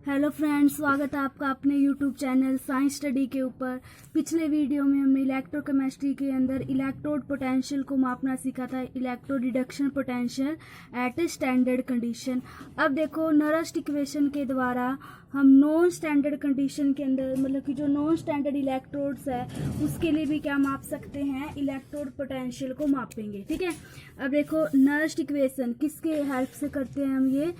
Hello friends, स्वागत है आपका अपने यूट्यूब चैनल साइंस स्टडी के ऊपर। पिछले वीडियो में हमने इलेक्ट्रोकेमिस्ट्री के अंदर इलेक्ट्रोड पोटेंशियल को मापना सीखा था, electrode reduction potential eight standard condition. अब देखो नरस्ट इक्वेशन के द्वारा हम नॉन स्टैंडर्ड कंडीशन के अंदर, मतलब कि जो नॉन स्टैंडर्ड इलेक्ट्रोड्स है उसके लिए भी क्या माप सकते हैं, इलेक्ट्रोड पोटेंशियल को मापेंगे। ठीक है, अब देखो नरस्ट इक्वेशन किसके हेल्प से करते हैं हम, ये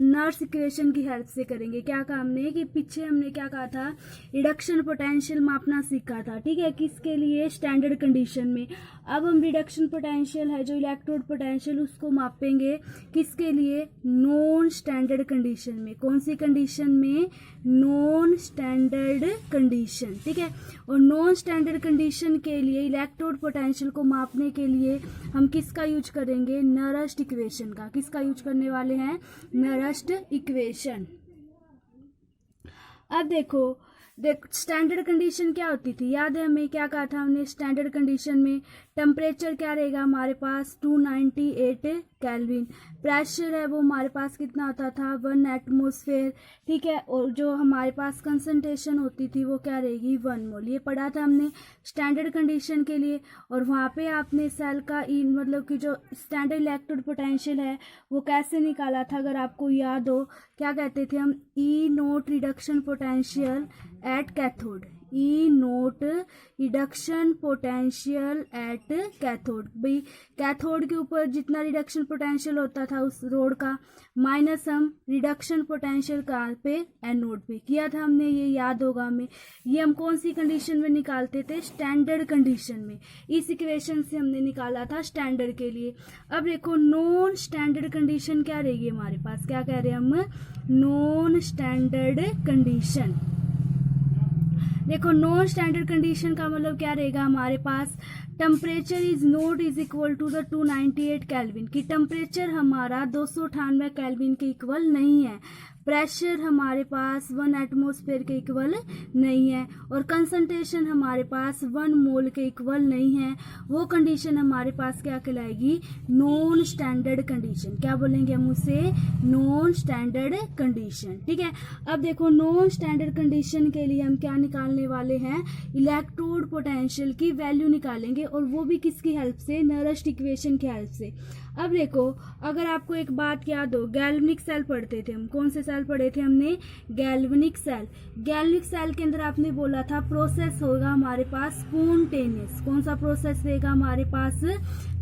नर्स इक्वेशन की हेल्प से करेंगे। क्या कहा हमने कि पीछे हमने क्या कहा था, रिडक्शन पोटेंशियल मापना सीखा था। ठीक है, किसके लिए, स्टैंडर्ड कंडीशन में। अब हम रिडक्शन पोटेंशियल है जो इलेक्ट्रोड पोटेंशियल उसको मापेंगे किसके लिए, नॉन स्टैंडर्ड कंडीशन में। कौन सी कंडीशन में, नॉन स्टैंडर्ड कंडीशन। ठीक है, और नॉन स्टैंडर्ड कंडीशन के लिए इलेक्ट्रोड पोटेंशियल को मापने के लिए हम किसका यूज करेंगे, नरस्ट इक्वेशन का। किसका यूज करने वाले हैं, नरस्ट इक्वेशन। अब देखो स्टैंडर्ड कंडीशन क्या होती थी, याद है हमें क्या कहा था हमने, स्टैंडर्ड कंडीशन में टेम्परेचर क्या रहेगा हमारे पास 298 केल्विन, प्रेशर है वो हमारे पास कितना होता था 1 एटमॉस्फेयर। ठीक है, और जो हमारे पास कंसंट्रेशन होती थी वो क्या रहेगी 1 मोल। ये पढ़ा था हमने स्टैंडर्ड कंडीशन के लिए। और वहाँ पे आपने सेल का मतलब कि जो स्टैंडर्ड इलेक्ट्रोड पोटेंशियल है वो कैसे निकाला था, अगर आपको याद हो, क्या कहते थे हम, E naught reduction potential at cathode, E naught reduction potential at cathode. भाई कैथोड के ऊपर जितना रिडक्शन पोटेंशियल होता था उस रोड का, माइनस हम रिडक्शन पोटेंशियल कहाँ पे, एनोड पे किया था हमने, ये याद होगा हमें। ये हम कौन सी कंडीशन में निकालते थे, स्टैंडर्ड कंडीशन में। इस इक्वेशन से हमने निकाला था स्टैंडर्ड के लिए। अब देखो नॉन स्टैंडर्ड कंडीशन क्या रहेगी हमारे पास, क्या कह रहे हैं हम, नॉन स्टैंडर्ड कंडीशन। देखो नॉन स्टैंडर्ड कंडीशन का मतलब क्या रहेगा हमारे पास, temperature is not is equal to the 298 kelvin, कि टेम्परेचर हमारा 298 केल्विन के इक्वल नहीं है, प्रेशर हमारे पास 1 एटमॉस्फेयर के इक्वल नहीं है, और कंसंट्रेशन हमारे पास 1 मोल के इक्वल नहीं है। वो कंडीशन हमारे पास क्या कहलाएगी, नॉन स्टैंडर्ड कंडीशन। क्या बोलेंगे हम उसे, नॉन स्टैंडर्ड कंडीशन। ठीक है, अब देखो नॉन स्टैंडर्ड कंडीशन के लिए हम क्या निकालने वाले हैं, इलेक्ट्रोड पोटेंशियल की वैल्यू निकालेंगे, और वो भी किसकी हेल्प से, नरस्ट इक्वेशन की हेल्प से। अब देखो अगर आपको एक बात याद हो, गैल्वेनिक सेल पढ़ते थे हम, कौन से सेल पढ़े थे हमने, गैल्वेनिक सेल। गैल्वेनिक सेल के अंदर आपने बोला था प्रोसेस होगा हमारे पास स्पॉन्टेनियस। कौन सा प्रोसेस रहेगा हमारे पास,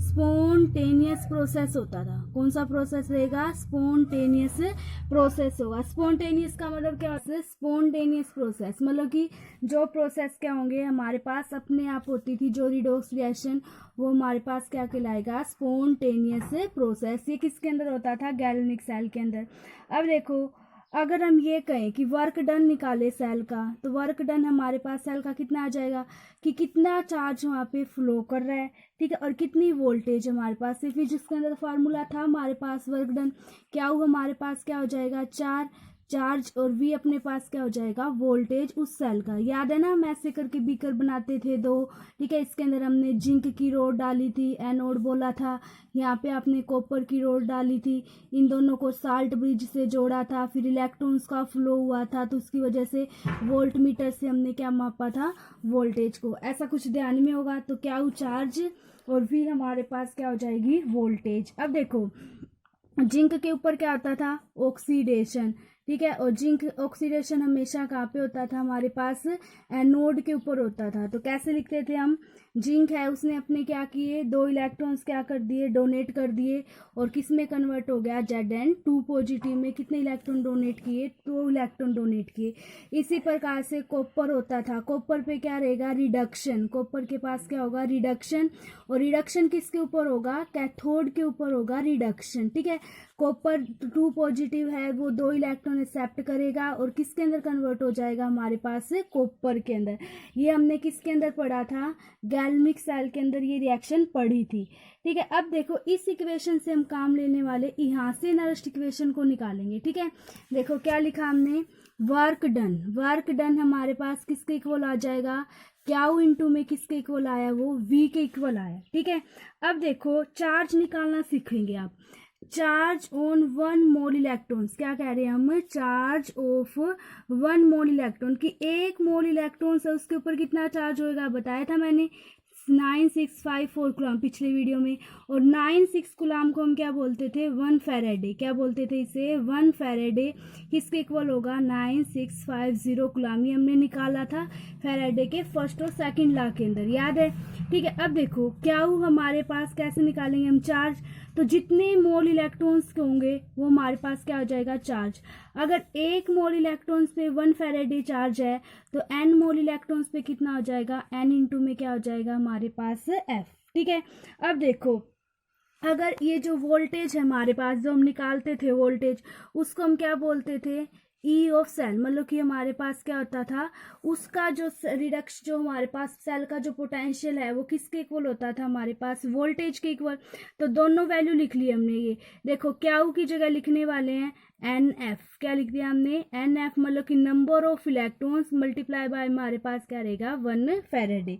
स्पॉन्टेनियस प्रोसेस होता था। कौन सा प्रोसेस रहेगा, स्पॉन्टेनियस प्रोसेस होगा। स्पॉन्टेनियस का मतलब क्या होता है, स्पॉन्टेनियस प्रोसेस मतलब कि जो प्रोसेस क्या होंगे हमारे पास अपने आप होती थी, जो रिडोक्स रिएक्शन, वो हमारे पास क्या कहलाएगा, स्पॉन्टेनियस प्रोसेस। ये किसके अंदर होता था, गैल्वेनिक सेल के अंदर। अब देखो अगर हम ये कहें कि वर्क डन निकाले सेल का, तो वर्क डन हमारे पास सेल का कितना आ जाएगा, कि कितना चार्ज वहाँ पे फ्लो कर रहा है। ठीक है, और कितनी वोल्टेज हमारे पास है, फिर जिसके अंदर फॉर्मूला था हमारे पास वर्क डन, क्या हुआ हमारे पास, क्या हो जाएगा, चार्ज और वी अपने पास क्या हो जाएगा, वोल्टेज उस सेल का। याद है ना हम ऐसे करके बीकर बनाते थे 2। ठीक है, इसके अंदर हमने जिंक की रोड डाली थी, एनोड बोला था, यहाँ पे आपने कॉपर की रोड डाली थी, इन दोनों को साल्ट ब्रिज से जोड़ा था, फिर इलेक्ट्रॉन्स का फ्लो हुआ था, तो उसकी वजह से वोल्ट मीटर से हमने क्या मापा था, वोल्टेज को। ऐसा कुछ ध्यान में होगा, तो क्या हो, चार्ज और फिर हमारे पास क्या हो जाएगी, वोल्टेज। अब देखो जिंक के ऊपर क्या होता था, ऑक्सीडेशन। ठीक है, और जिंक ऑक्सीडेशन हमेशा कहाँ पे होता था हमारे पास, एनोड के ऊपर होता था। तो कैसे लिखते थे हम, जिंक है उसने अपने क्या किए, 2 इलेक्ट्रॉन्स क्या कर दिए, डोनेट कर दिए, और किस में कन्वर्ट हो गया, Zn2 पॉजिटिव में कितने इलेक्ट्रॉन डोनेट किए, 2 इलेक्ट्रॉन डोनेट किए। इसी प्रकार से कॉपर होता था, कॉपर पे क्या रहेगा, रिडक्शन, कॉपर के पास क्या होगा, रिडक्शन, और रिडक्शन किसके ऊपर होगा, कैथोड के ऊपर होगा रिडक्शन। ठीक है, कॉपर 2 पॉजिटिव है, वो 2 इलेक्ट्रॉन एक्सेप्ट करेगा और किसके अंदर कन्वर्ट हो जाएगा हमारे पास, कॉपर के अंदर। ये हमने किसके अंदर पढ़ा था, गैल्वेनिक सेल के अंदर ये रिएक्शन पढ़ी थी। ठीक है, अब देखो इस इक्वेशन से हम काम लेने वाले, यहाँ से नरस्ट इक्वेशन को निकालेंगे। ठीक है, देखो क्या लिखा हमने, वर्क डन। वर्क डन हमारे पास किसके इक्वल आ जाएगा, क्यू इंटू में किसके इक्वल आया, वो वी के इक्वल आया। ठीक है, अब देखो चार्ज निकालना सीखेंगे आप। चार्ज ऑन 1 मोल इलेक्ट्रॉन्स, क्या कह रहे हैं हम, चार्ज ऑफ 1 मोल इलेक्ट्रॉन, की 1 मोल इलेक्ट्रॉन्स है उसके ऊपर कितना चार्ज होएगा, बताया था मैंने 9654 कूलम पिछले वीडियो में। और 96 कूलम को हम क्या बोलते थे, 1 फैराडे, क्या बोलते थे इसे, 1 फैराडे, किसके इक्वल होगा, 9650 कूलम। ये हमने निकाला था फैराडे के फर्स्ट और सेकंड लॉ के अंदर, याद है। ठीक है, अब देखो क्या हमारे पास कैसे निकालेंगे हम चार्ज, तो जितने मोल इलेक्ट्रॉन्स होंगे वो हमारे पास क्या हो जाएगा, चार्ज। अगर 1 मोल इलेक्ट्रॉन्स पे 1 फैराडे चार्ज है तो n मोल इलेक्ट्रॉन्स पे कितना हो जाएगा, n इंटू में क्या हो जाएगा हमारे पास f। ठीक है, अब देखो अगर ये जो वोल्टेज है हमारे पास, जो हम निकालते थे वोल्टेज, उसको हम क्या बोलते थे, ई ऑफ सेल, मतलब कि हमारे पास क्या होता था, उसका जो रिडक्शन, जो हमारे पास सेल का जो पोटेंशियल है वो किसके इक्वल होता था, हमारे पास वोल्टेज के इक्वल। तो दोनों वैल्यू लिख ली हमने। ये देखो क्यू की जगह लिखने वाले हैं एन एफ, क्या लिख दिया हमने, एन एफ, मतलब कि number of electrons multiply bye हमारे पास क्या रहेगा, 1 फैराडे,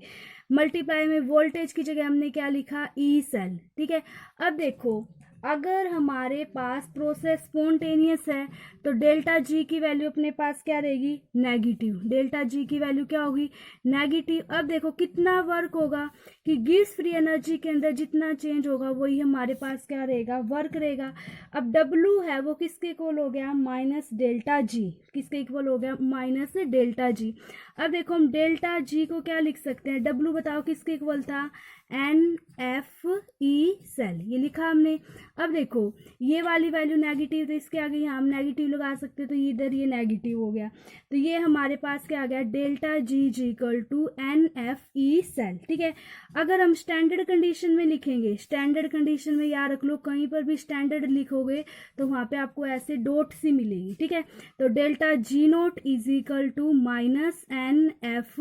मल्टीप्लाई में वोल्टेज की जगह हमने क्या लिखा, ई सेल। ठीक है, अब देखो अगर हमारे पास प्रोसेस स्पॉन्टेनियस है तो डेल्टा जी की वैल्यू अपने पास क्या रहेगी, नेगेटिव, डेल्टा जी की वैल्यू क्या होगी, नेगेटिव। अब देखो कितना वर्क होगा, कि गिब्स फ्री एनर्जी के अंदर जितना चेंज होगा वही हमारे पास क्या रहेगा, वर्क रहेगा। अब डब्लू है वो किसके इक्वल हो गया, माइनस डेल्टा जी, किसके इक्वल हो गया, माइनस डेल्टा जी। अब देखो हम डेल्टा जी को क्या लिख सकते हैं, डब्लू बताओ किसके इक्वल था, एन एफ ई सेल, ये लिखा हमने। अब देखो ये वाली वैल्यू नेगेटिव, तो इसके आगे यहाँ हम नेगेटिव लगा सकते, तो इधर ये नेगेटिव हो गया, तो ये हमारे पास क्या आ गया, delta G G equal to N F E cell. ठीक है, अगर हम स्टैंडर्ड कंडीशन में लिखेंगे, स्टैंडर्ड कंडीशन में याद रख लो, कहीं पर भी स्टैंडर्ड लिखोगे तो वहां पे आपको ऐसे डॉट सी मिलेगी। ठीक है, तो delta G naught is equal to minus N F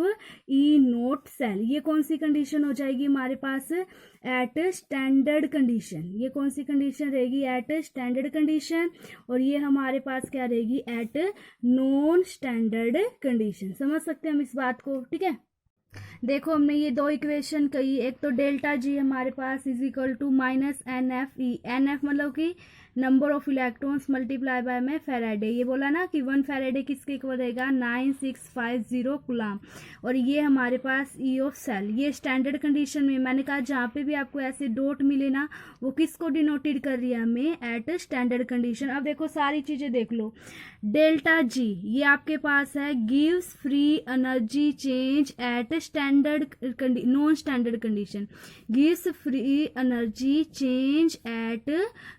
E naught cell, ये कौन सी कंडीशन हो जाएगी हमारे पास, एट स्टैंडर्ड कंडीशन। ये कौन सी कंडीशन रहेगी, एट स्टैंडर्ड कंडीशन, और ये हमारे पास क्या रहेगी, एट नॉन स्टैंडर्ड कंडीशन। समझ सकते हैं हम इस बात को। ठीक है, देखो हमने ये दो इक्वेशन कही, एक तो डेल्टा जी हमारे पास is equal to minus N F E, n F मतलब कि number of electrons multiply by में फैराडे, ये बोला ना कि 1 फैराडे किसके इक्वल रहेगा, 9650 कूलम। और ये हमारे पास ई ऑफ सेल, ये स्टैंडर्ड कंडीशन में मैंने कहा जहाँ पे भी आपको ऐसे डॉट मिले ना वो किसको डिनोटेड कर रही है हमें, एट स्टैंडर्ड कंडीशन। अब देखो सारी चीजें देख लो, डेल्टा जी ये आपके पास है, gives free energy change eight standard non standard condition, gives free energy change eight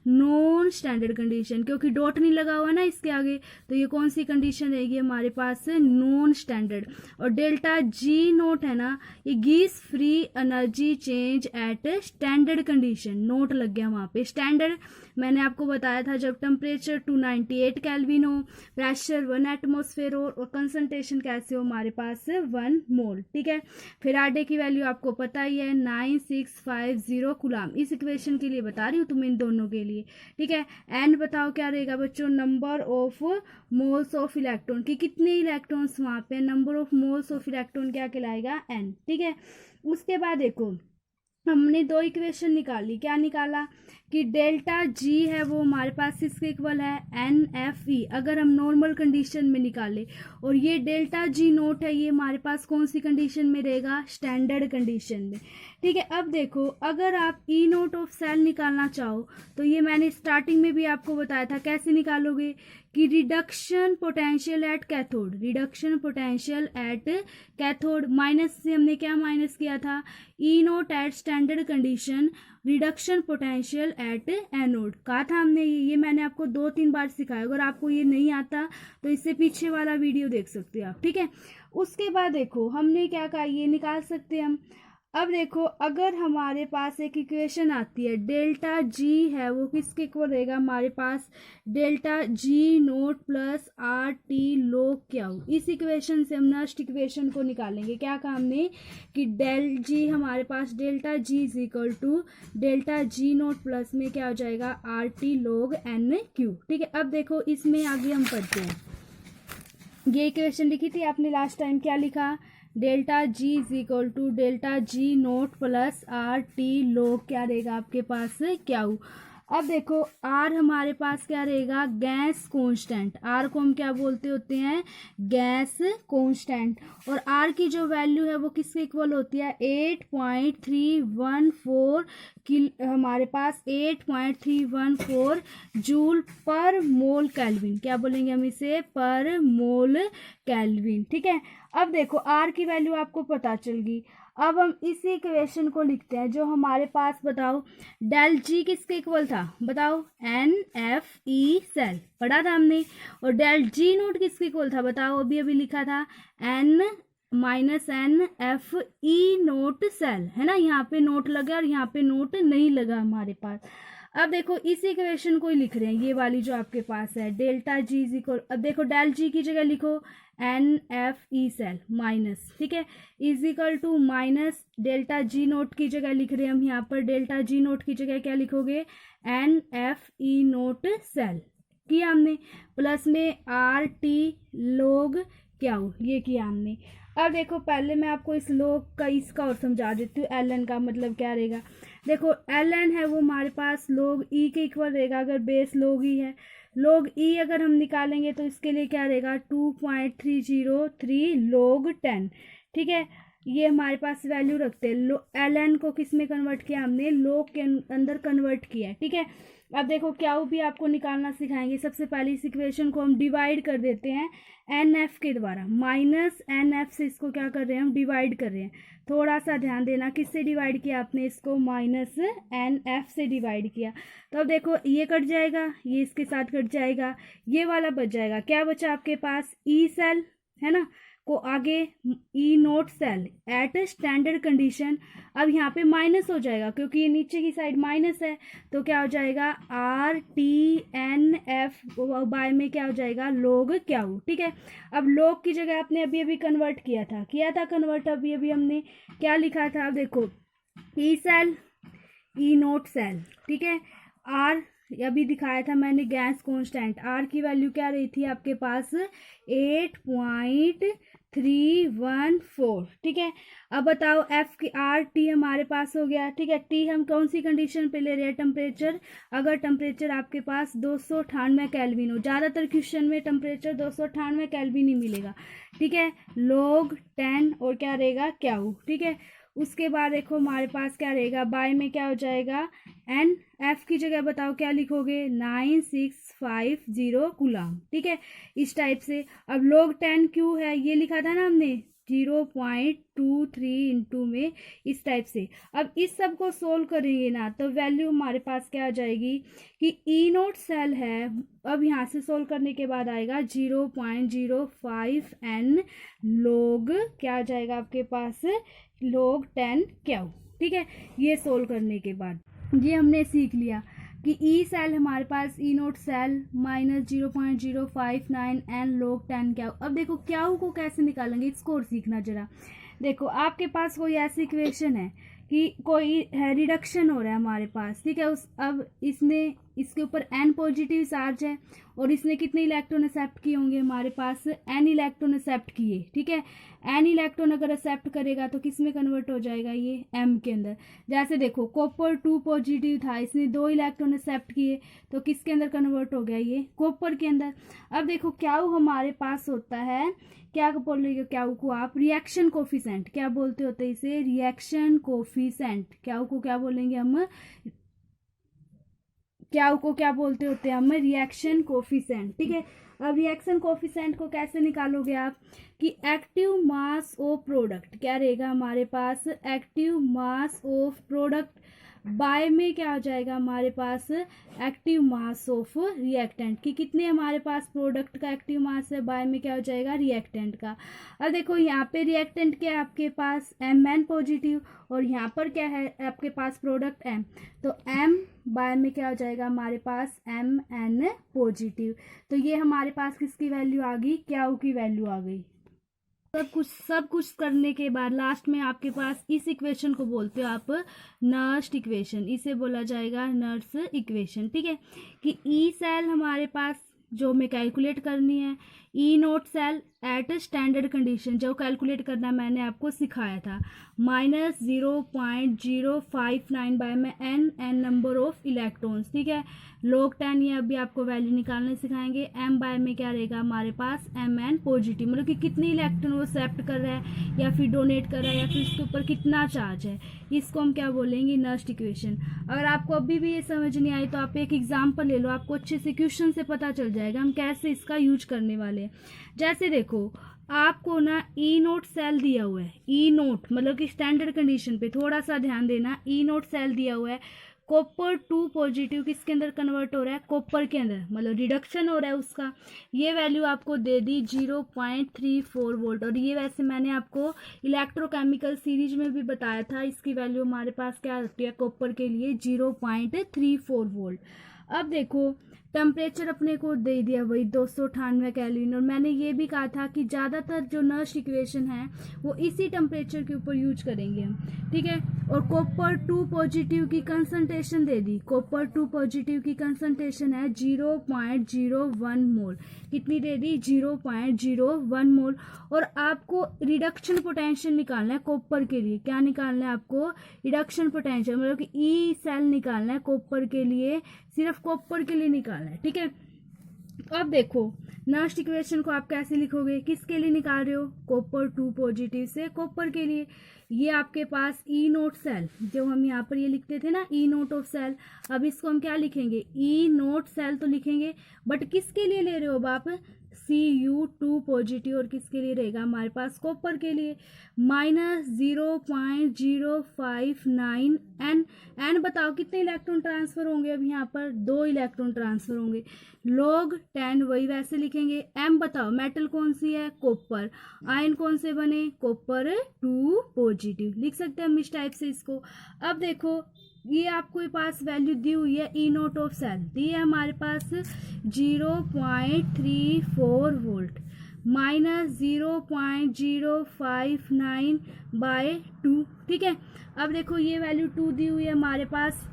non standard condition, क्योंकि डॉट नहीं लगा हुआ ना इसके आगे, तो ये कौन सी कंडीशन रहेगी हमारे पास, नॉन स्टैंडर्ड। और डेल्टा जी नोट है ना, ये gives free energy change eight standard condition, note लग गया वहां पे। स्टैंडर्ड मैंने आपको बताया था जब टेम्परेचर 298 केल्विन हो, प्रेशर 1 एटमॉस्फेयर हो, और कंसंट्रेशन कैसे हो हमारे पास 1 मोल। ठीक है, फैराडे की वैल्यू आपको पता ही है 9650 कूलम, इस इक्वेशन के लिए बता रही हूँ तुम इन दोनों के लिए। ठीक है, एन बताओ क्या रहेगा बच्चों, number of moles of electron, कि कितने इलेक्ट्रॉन्स वहां पे, number of moles of electron क्या कहलाएगा, एन। ठीक है, उसके बाद देखो हमने दो इक्वेशन निकाली, क्या निकाला कि डेल्टा जी है वो हमारे पास किसके इक्वल है, एन एफ ई, अगर हम नॉर्मल कंडीशन में निकाले, और ये डेल्टा जी नोट है ये हमारे पास कौन सी कंडीशन में रहेगा, स्टैंडर्ड कंडीशन में। ठीक है, अब देखो अगर आप ई नोट ऑफ सेल निकालना चाहो तो ये मैंने स्टार्टिंग में भी आपको बताया था कैसे निकालोगे, कि reduction potential at cathode, reduction potential at cathode, minus से हमने क्या माइनस किया था, E naught at standard condition, reduction potential at anode, कहा था हमने। ये मैंने आपको 2-3 बार सिखाया, अगर आपको ये नहीं आता तो इससे पीछे वाला वीडियो देख सकते हो आप। ठीक है, उसके बाद देखो हमने क्या कहा, ये निकाल सकते हैं हम। अब देखो अगर हमारे पास एक इक्वेशन आती है, डेल्टा जी है वो किसके इक्वल रहेगा हमारे पास, delta G naught plus R T log Q, इस इक्वेशन से हम नेक्स्ट इक्वेशन को निकालेंगे। क्या कहा हमने कि डेल जी हमारे पास, delta G is equal to delta G naught plus में क्या हो जाएगा, R T log n Q. ठीक है, अब देखो इसमें आगे हम पढ़ते हैं, ये इक्वेशन लिखी थी आपने लास्ट टाइम, क्या लिखा, delta G is equal to delta G naught plus R T log क्या रहेगा आपके पास, क्यू। अब देखो आर हमारे पास क्या रहेगा, गैस कांस्टेंट। आर को हम क्या बोलते होते हैं, गैस कांस्टेंट। और आर की जो वैल्यू है वो किसके इक्वल होती है, 8.314 हमारे पास 8.314 जूल पर मोल केल्विन। क्या बोलेंगे हम इसे, पर मोल केल्विन। ठीक है, अब देखो आर की वैल्यू आपको पता चल गई। अब हम इसी इक्वेशन को लिखते हैं जो हमारे पास, बताओ डेल जी किसके इक्वल था, बताओ NFE सेल पढ़ा था हमने। और डेल जी नोट किसके इक्वल था, बताओ, अभी अभी लिखा था N-NFE नोट सेल, है ना। यहाँ पे नोट लगा और यहाँ पे नोट नहीं लगा हमारे पास। अब देखो इस इक्वेशन को ही लिख रहे हैं, ये वाली जो आपके पास है, डेल्टा जी इज इक्वल, अब देखो डेल जी की जगह लिखो NFE सेल माइनस, ठीक है, is equal to minus delta G naught की जगह लिख रहे हैं हम यहाँ पर, डेल्टा जी नोट की जगह क्या लिखोगे, NFE नोट सेल किया हमने, प्लस में RT log क्यू, ये किया हमने। अब देखो पहले मैं आपको इस लोग का इसका और समझा देती हूँ, ln का मतलब क्या रहेगा। देखो ln है वो हमारे पास log e के इक्वल रहेगा, अगर बेस log e है। log e अगर हम निकालेंगे तो इसके लिए क्या रहेगा, 2.303 log 10। ठीक है, ये हमारे पास वैल्यू रखते हैं। ln को किस में कन्वर्ट किया हमने, log के अंदर कन्वर्ट किया है। ठीक है, अब देखो क्या भी आपको निकालना सिखाएंगे। सबसे पहले इस इक्वेशन को हम डिवाइड कर देते हैं NF के द्वारा, माइनस NF से इसको क्या कर रहे हैं हम, डिवाइड कर रहे हैं। थोड़ा सा ध्यान देना, किससे डिवाइड किया आपने इसको, माइनस NF से डिवाइड किया। तो अब देखो ये कट जाएगा, ये इसके साथ कट जाएगा, ये वाला बच जाएगा। क्या बचा आपके पास, E सेल, है ना, को आगे E naught cell at standard condition. अब यहाँ पे माइनस हो जाएगा क्योंकि ये नीचे की साइड माइनस है, तो क्या हो जाएगा RTNF बाय में क्या हो जाएगा, log क्यू। ठीक है, अब log की जगह आपने अभी अभी कन्वर्ट किया था कन्वर्ट, अभी अभी हमने क्या लिखा था, अब देखो E cell E naught cell, ठीक है, R अभी दिखाया था मैंने, गैस कांस्टेंट, R की वैल्यू क्या रही थी आपके पास, 8.314। ठीक है, अब बताओ F की RT हमारे पास हो गया। ठीक है, T हम कौन सी कंडीशन पे ले रहे हैं, टेम्परेचर। अगर टेम्परेचर आपके पास 298 केल्विन हो, ज़्यादातर क्वेश्चन में टेम्परेचर 298 केल्विन ही मिलेगा। ठीक है, log 10 और क्या रहेगा, क्यू। ठीक है, उसके बाद देखो हमारे पास क्या रहेगा, बाय में क्या हो जाएगा, NF की जगह बताओ क्या लिखोगे, 9650 कूलम। ठीक है, इस टाइप से। अब log 10 क्यू है, ये लिखा था ना हमने 0.23 इंटू में, इस टाइप से। अब इस सब को सोल्व करेंगे ना तो वैल्यू हमारे पास क्या आ जाएगी कि E नोट सेल है, अब यहाँ से सोल्व करने के बाद आएगा 0.05 N log क्या आ जाएगा आपके पास, log 10 क्यू। ठीक है, ये सोल्व करने के बाद ये हमने सीख लिया कि E सेल हमारे पास E naught cell minus 0.059 N log 10 Q. अब देखो क्यू को कैसे निकालेंगे, इसको और सीखना जरा। देखो आपके पास कोई ऐसी इक्वेशन है कि कोई है, रिडक्शन हो रहा है हमारे पास। ठीक है, अब इसने इसके ऊपर N पॉजिटिव चार्ज है और इसने कितने इलेक्ट्रॉन एक्सेप्ट किए होंगे, हमारे पास N इलेक्ट्रॉन एक्सेप्ट किए। ठीक है, N इलेक्ट्रॉन अगर एक्सेप्ट करेगा तो किस में कन्वर्ट हो जाएगा, ये M के अंदर। जैसे देखो कॉपर 2 पॉजिटिव था, इसने 2 इलेक्ट्रॉन एक्सेप्ट किए तो किसके अंदर कन्वर्ट हो गया, ये कॉपर के अंदर। अब देखो क्यू हमारे पास होता है, क्या बोलेंगे क्यू को आप, रिएक्शन कोफिशेंट। क्या बोलते होते हैं इसे, रिएक्शन कोफिशेंट। क्यू को क्या बोलेंगे हम, क्यू को क्या बोलते होते हैं हम, रिएक्शन कोफिशेंट। ठीक है, अब रिएक्शन कोफिशेंट को कैसे निकालोगे आप कि एक्टिव मास ऑफ प्रोडक्ट, क्या रहेगा हमारे पास, active mass of product by में क्या हो जाएगा हमारे पास, एक्टिव मास ऑफ रिएक्टेंट कि कितने हमारे पास प्रोडक्ट का एक्टिव मास है, बाय में क्या हो जाएगा, रिएक्टेंट का। अब देखो यहाँ पे रिएक्टेंट क्या है आपके पास, Mn पॉजिटिव, और यहाँ पर क्या है आपके पास प्रोडक्ट M, तो M बाय में क्या हो जाएगा हमारे पास, Mn पॉजिटिव। तो ये हमारे पास किसकी वैल्यू आ गई, क्यू की वैल्यू आ गई। सब कुछ करने के बाद लास्ट में आपके पास इस इक्वेशन को बोलते हो आप नर्स्ट इक्वेशन, इसे बोला जाएगा नर्स इक्वेशन। ठीक है, कि E सेल हमारे पास जो हमें कैलकुलेट करनी है, E naught cell at standard condition जो कैलकुलेट करना मैंने आपको सिखाया था, -0.059 बाय में एन नंबर ऑफ इलेक्ट्रॉन्स, ठीक है। log 10 ये अभी आपको वैल्यू निकालने सिखाएंगे। m बाय में क्या रहेगा हमारे पास, mn पॉजिटिव, मतलब कि कितने इलेक्ट्रॉन वो एक्सेप्ट कर रहा है या फिर डोनेट कर रहा है या फिर इसके ऊपर कितना चार्ज है, इसको हम क्या बोलेंगे, नर्स्ट इक्वेशन। अगर आपको अभी भी ये समझ नहीं आई तो आप एक एग्जाम्पल ले लो, आपको अच्छे से क्वेश्चन से पता चल जाएगा हम कैसे इसका यूज करने वाले हैं। जैसे देखो आपको ना ई नोट सेल दिया हुआ है, ई नोट मतलब कि स्टैंडर्ड कंडीशन पे थोड़ा सा ध्यान देना, ई नोट सेल दिया हुआ है, कॉपर 2 पॉजिटिव किसके अंदर कन्वर्ट हो रहा है, कॉपर के अंदर, मतलब रिडक्शन हो रहा है उसका, ये वैल्यू आपको दे दी 0.34 वोल्ट। और ये वैसे मैंने आपको इलेक्ट्रोकेमिकल सीरीज में भी बताया था, इसकी वैल्यू हमारे पास क्या होती है कॉपर के लिए, 0.34 वोल्ट। अब देखो टेम्परेचर अपने को दे दिया वही 298 केल्विन, और मैंने ये भी कहा था कि ज़्यादातर जो नर्स्ट इक्वेशन है वो इसी टेम्परेचर के ऊपर यूज करेंगे हम, ठीक है। और कॉपर 2 पॉजिटिव की कंसंट्रेशन दे दी, कॉपर 2 पॉजिटिव की कंसंट्रेशन है 0.01 मोल, कितनी दे दी, 0.01 मोल। और आपको रिडक्शन पोटेंशियल निकालना है कॉपर के लिए, क्या निकालना है आपको, रिडक्शन पोटेंशियल, मतलब कि ई सेल निकालना है कॉपर के लिए, सिर्फ कॉपर के लिए निकालना है, ठीक है। अब देखो नर्स्ट इक्वेशन को आप कैसे लिखोगे, किसके लिए निकाल रहे हो, कॉपर 2 पॉजिटिव से कॉपर के लिए। ये आपके पास ई नोट सेल, जो हम यहाँ पर ये लिखते थे ना ई नोट ऑफ सेल, अब इसको हम क्या लिखेंगे, ई नोट सेल तो लिखेंगे, बट किसके लिए ले रहे हो अब आप, Cu2 पॉजिटिव, और किसके लिए रहेगा हमारे पास, कॉपर के लिए, -0.059 एन बताओ कितने इलेक्ट्रॉन ट्रांसफर होंगे, अब यहाँ पर 2 इलेक्ट्रॉन ट्रांसफर होंगे, log 10 वही वैसे लिखेंगे। m बताओ मेटल कौन सी है, कॉपर, आयन कौन से बने, कॉपर 2 पॉजिटिव, लिख सकते हैं हम इस टाइप से इसको। अब देखो ये आपको पास वैल्यू दी हुई है, ई नोट ऑफ सेल दी है हमारे पास 0.34 वोल्ट, -0.059 बाय 2, ठीक है। अब देखो ये वैल्यू 2 दी हुई है हमारे पास,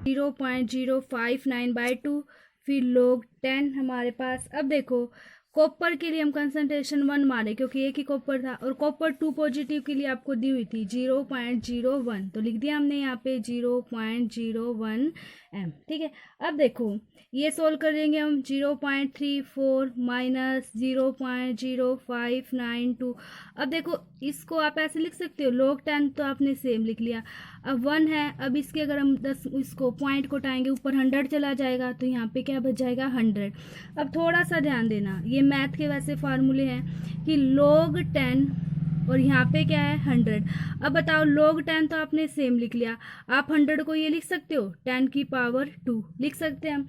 0.059 बाय 2, फिर log 10 हमारे पास। अब देखो कॉपर के लिए हम कंसंट्रेशन 1 मारे क्योंकि एक ही कॉपर था, और कॉपर 2 पॉजिटिव के लिए आपको दी हुई थी 0.01, तो लिख दिया हमने यहाँ पे 0.01 m, ठीक है। अब देखो ये सोल्व करेंगे हम, 0.34 माइनस 0.0592। अब देखो इसको आप ऐसे लिख सकते हो, log 10 तो आपने सेम लिख लिया, अब 1 है, अब इसके अगर हम 10 इसको पॉइंट को उठाएंगे ऊपर 100 चला जाएगा, तो यहाँ पे क्या बच जाएगा 100। अब थोड़ा सा ध्यान देना, ये मैथ के वैसे फार्मूले हैं कि log 10 और यहाँ पे क्या है 100। अब बताओ log 10 तो आपने सेम लिख लिया, आप 100 को ये लिख सकते हो 10 की पावर 2 लिख सकते हैं हम।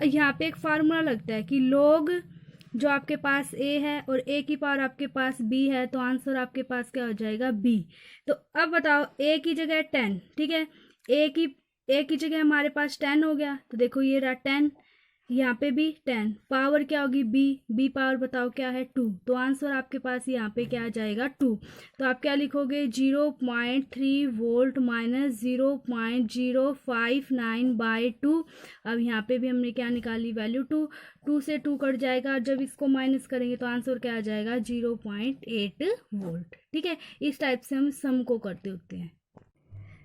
यहाँ पे एक फार्मूला लगता है कि log जो आपके पास a है और a की पावर आपके पास b है, तो आंसर आपके पास क्या हो जाएगा b। तो अब बताओ a की जगह 10, ठीक है, a की जगह हमारे पास 10 हो गया, तो देखो ये रहा 10, यहाँ पे भी 10, पावर क्या होगी b पावर बताओ क्या है 2, तो आंसर आपके पास यहाँ पे क्या आ जाएगा 2। तो आप क्या लिखोगे 0.3 वोल्ट माइनस 0.059 बाय 2। अब यहाँ पे भी हमने क्या निकाली वैल्यू 2 से 2 कट जाएगा, जब इसको माइनस करेंगे तो आंसर क्या आ जाएगा 0.8 वोल्ट, ठीक है। इस टाइप से हम सम को करते होते हैं।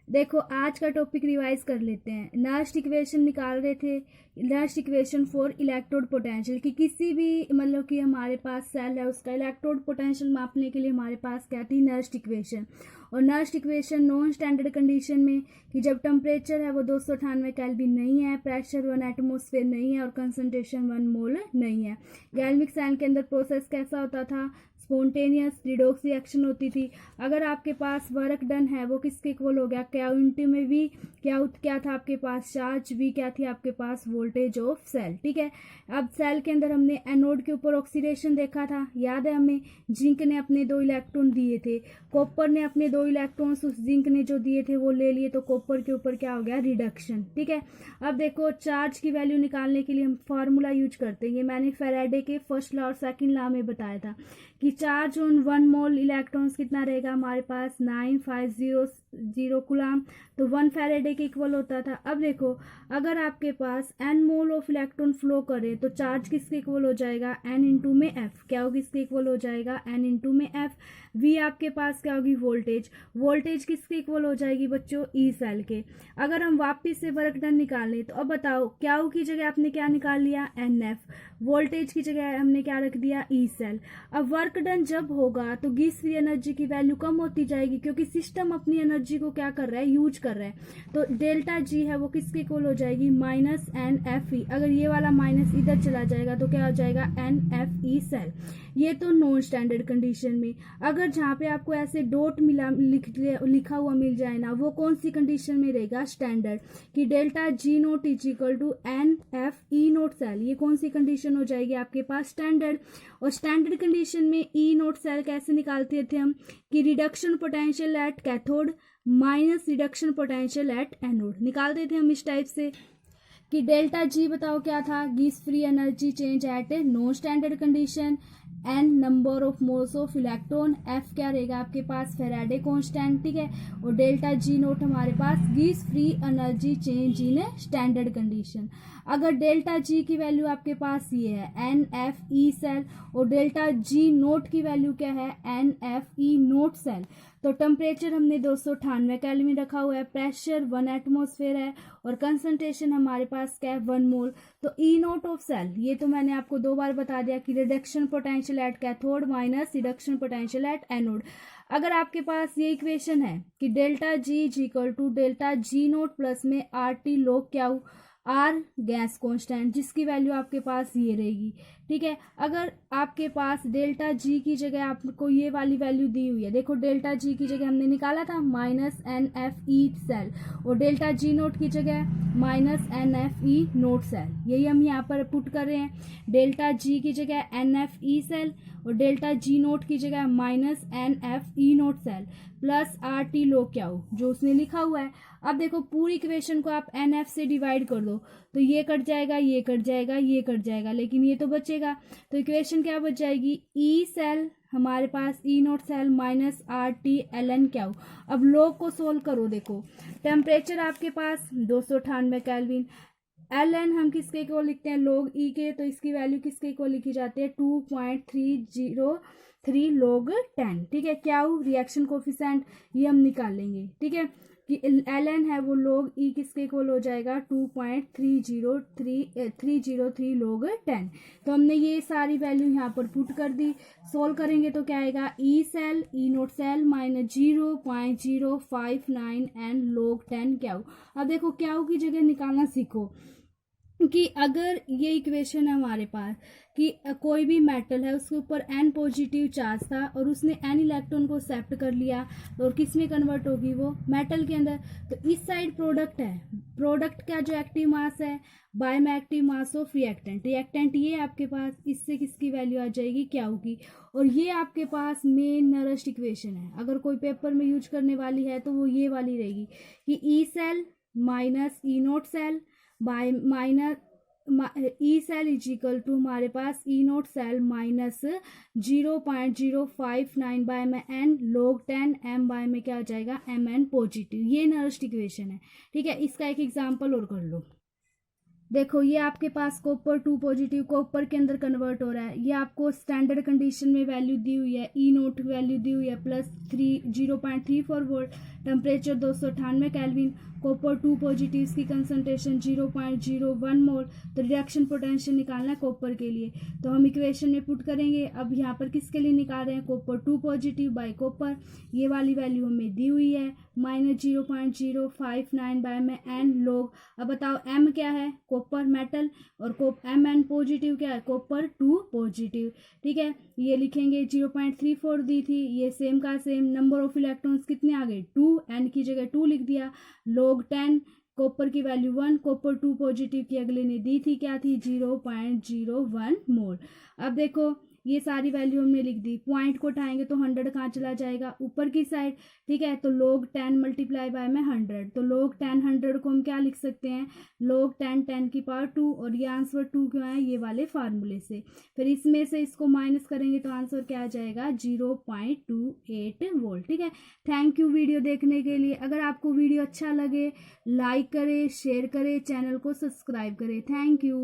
देखो आज का टॉपिक रिवाइज कर लेते हैं। नर्स्ट इक्वेशन निकाल रहे थे, Nernst equation for electrode potential, कि किसी भी मतलब कि हमारे पास सेल है उसका इलेक्ट्रोड पोटेंशियल मापने के लिए हमारे पास क्या थी, नर्स्ट इक्वेशन। और Nernst equation non standard condition में कि जब टेम्परेचर है वो 298 केल्विन नहीं है, प्रेशर 1 एटमॉस्फेयर नहीं है और कंसंट्रेशन 1 मोल नहीं है। गैल्विक साइन के अंदर प्रोसेस कैसा होता था, स्पॉन्टेनियस रिडॉक्स रिएक्शन होती थी। अगर आपके पास वर्क डन है वो किसके इक्वल हो गया, क्वांटिटी में भी क्या था आपके पास चार्ज, भी क्या थी आपके पास वोल्टेज ऑफ सेल, ठीक है। अब सेल के अंदर हमने एनोड के ऊपर ऑक्सीडेशन देखा था, याद है हमें, जिंक ने अपने 2 इलेक्ट्रॉन दिए थे, कॉपर ने अपने 2 इलेक्ट्रॉन्स उस जिंक ने जो दिए थे वो ले लिए, तो कॉपर के ऊपर क्या हो गया रिडक्शन, ठीक है। अब देखो चार्ज की वैल्यू निकालने के लिए हम फार्मूला यूज करते हैं, ये मैंने फैराडे के फर्स्ट लॉ और सेकंड लॉ में बताया था कि चार्ज ऑन 1 मोल इलेक्ट्रॉन्स कितना रहेगा हमारे पास 950 0 कूलाम, तो 1 फैराडे के इक्वल होता था। अब देखो अगर आपके पास n mole of electron flow करे तो चार्ज किसके इक्वल हो जाएगा, n इंटू में f। क्या होगी, किसके इक्वल हो जाएगा, n इंटू में f। v आपके पास क्या होगी, वोल्टेज। वोल्टेज किसके इक्वल हो जाएगी बच्चों, ई सेल के। अगर हम वापस से वर्क डन निकाल लें तो अब बताओ क्या की जगह आपने क्या निकाल लिया, nf। वोल्टेज की जगह हमने क्या रख दिया, ई सेल। अब वर्क डन जब होगा तो गीस फ्री एनर्जी की वैल्यू कम होती जाएगी क्योंकि सिस्टम अपनी एनर्जी को क्या कर रहा है, यूज कर रहा है। तो डेल्टा जी है वो किसके इक्वल हो जाएगी, माइनस एन एफ ई। अगर ये वाला माइनस इधर चला जाएगा तो क्या हो जाएगा, एन एफ ई सेल। ये तो नॉन स्टैंडर्ड कंडीशन में। अगर जहाँ पे आपको ऐसे डॉट लिखा हुआ मिल जाए ना, वो कौन सी कंडीशन में रहेगा, स्टैंडर्ड, कि delta G naught is equal to N F E naught cell. ये कौन सी कंडीशन हो जाएगी आपके पास, स्टैंडर्ड। और स्टैंडर्ड कंडीशन में ई नोट सेल कैसे निकालते थे हम, कि reduction potential at cathode minus reduction potential at anode. निकालते थे हम इस टाइप से कि डेल्टा जी बताओ क्या था, गीस free energy change at a non standard condition, N number of moles of electron, F क्या रहेगा आपके पास, फेराडे कांस्टेंट, ठीक है। और डेल्टा जी नोट हमारे पास गीस free energy change in standard condition. अगर डेल्टा जी की वैल्यू आपके पास ये है एन एफ ई सेल और डेल्टा जी नोट की वैल्यू क्या है, N F E naught cell, तो टेम्परेचर हमने 298 केल्विन रखा हुआ है, प्रेशर 1 एटमॉस्फेयर है और कंसंट्रेशन हमारे पास क्या है, 1 मोल। तो ई नोट ऑफ सेल, ये तो मैंने आपको 2 बार बता दिया कि reduction potential at cathode minus reduction potential at anode. अगर आपके पास ये इक्वेशन है कि delta G is equal to delta G naught plus में आर टी लॉग क्या हो, आर गैस कांस्टेंट, जिसकी वैल्यू आपके पास ये रहेगी, ठीक है। अगर आपके पास डेल्टा जी की जगह आपको ये वाली वैल्यू दी हुई है, देखो डेल्टा जी की जगह हमने निकाला था minus N F E cell और डेल्टा जी नोट की जगह minus N F E naught cell, यही हम यहाँ पर पुट कर रहे हैं। डेल्टा जी की जगह एन एफ ई सेल और डेल्टा जी नोट की जगह minus N F E naught cell plus R T log क्या हो, जो उसने लिखा हुआ है। अब देखो पूरी इक्वेशन को आप एन एफ से डिवाइड कर दो तो ये कट जाएगा, ये कट जाएगा, ये कट जाएगा, लेकिन ये तो बचेगा। तो इक्वेशन क्या बच जाएगी, ई सेल हमारे पास E naught cell minus R T l n क्या हो। अब लॉग को सोल्व करो, देखो टेम्परेचर आपके पास 298 केल्विन, एल एन हम किसके इक्वल लिखते हैं, लॉग ई के, तो इसकी वैल्यू किसके इक्वल लिखी जाती है, 2.303 लॉग 10, ठीक है। क्या हो, रिएक्शन कोफिशिएंट, ये हम निकाल लेंगे, ठीक है, कि एल एन है वो लॉग ई किसके इक्वल हो जाएगा, 2.303 लॉग 10। तो हमने ये सारी वैल्यू यहाँ पर पुट कर दी। सोल्व करेंगे तो क्या आएगा, E cell E naught cell minus 0.059 n log 10 क्या हो। अब देखो क्या हो की जगह निकालना सीखो कि अगर ये इक्वेशन है हमारे पास कि कोई भी मेटल है उसके ऊपर n पॉजिटिव चार्ज था और उसने n इलेक्ट्रॉन को एक्सेप्ट कर लिया और किस में कन्वर्ट होगी, वो मेटल के अंदर। तो इस साइड प्रोडक्ट है, प्रोडक्ट का जो एक्टिव मास है बाय में active mass of reactant, reactant ये आपके पास, इससे किसकी वैल्यू आ जाएगी, क्या होगी। और ये आपके पास मेन नरेस्ट इक्वेशन है, अगर कोई पेपर में यूज करने वाली है तो वो ये वाली रहेगी कि E cell minus E naught cell by minus E cell is equal to हमारे पास E naught cell minus 0.059 by में एन लॉग 10 एम बाय में क्या हो जाएगा, एम एन पॉजिटिव। ये नरेस्ट इक्वेशन है, ठीक है। इसका एक एग्जांपल और कर लो, देखो ये आपके पास कॉपर 2 पॉजिटिव कॉपर के अंदर कन्वर्ट हो रहा है, ये आपको स्टैंडर्ड कंडीशन में वैल्यू दी हुई है, ई नोट वैल्यू दी हुई है plus 0.34 volt, temperature 298 kelvin, copper 2 positive की कंसंट्रेशन 0.01 मोल। तो रिडक्शन पोटेंशियल निकालना है कॉपर के लिए, तो हम इक्वेशन में पुट करेंगे। अब यहाँ पर किसके लिए निकाल रहे हैं, कॉपर 2 पॉजिटिव बाय कॉपर, ये वाली वैल्यू हमें दी हुई है माइनस 0.059 बाय में एन लॉग। अब बताओ एम क्या है, कॉपर मेटल, और एम एन पॉजिटिव क्या है, कॉपर 2 पॉजिटिव, ठीक है। ये लिखेंगे 0.34 दी थी, ये सेम का सेम, नंबर ऑफ इलेक्ट्रॉन्स कितने आ गए 2, एन की जगह 2 लिख दिया, लॉग 10, कॉपर की वैल्यू 1, कॉपर 2 पॉजिटिव की अगले ने दी थी क्या थी 0.01 मोल। अब देखो ये सारी वैल्यू हमने लिख दी। पॉइंट को उठाएंगे तो 100 कहाँ चला जाएगा, ऊपर की साइड, ठीक है। तो log 10 मल्टीप्लाई बाय में 100, तो log 10 100 को हम क्या लिख सकते हैं, log 10 10 की पावर 2, और ये आंसर 2 क्यों आया, ये वाले फार्मूले से। फिर इसमें से इसको माइनस करेंगे तो आंसर क्या आ जाएगा, 0.28 वोल्ट, ठीक है। थैंक यू वीडियो देखने के लिए। अगर आपको वीडियो अच्छा लगे लाइक करें, शेयर करें, चैनल को सब्सक्राइब करें। Thank you.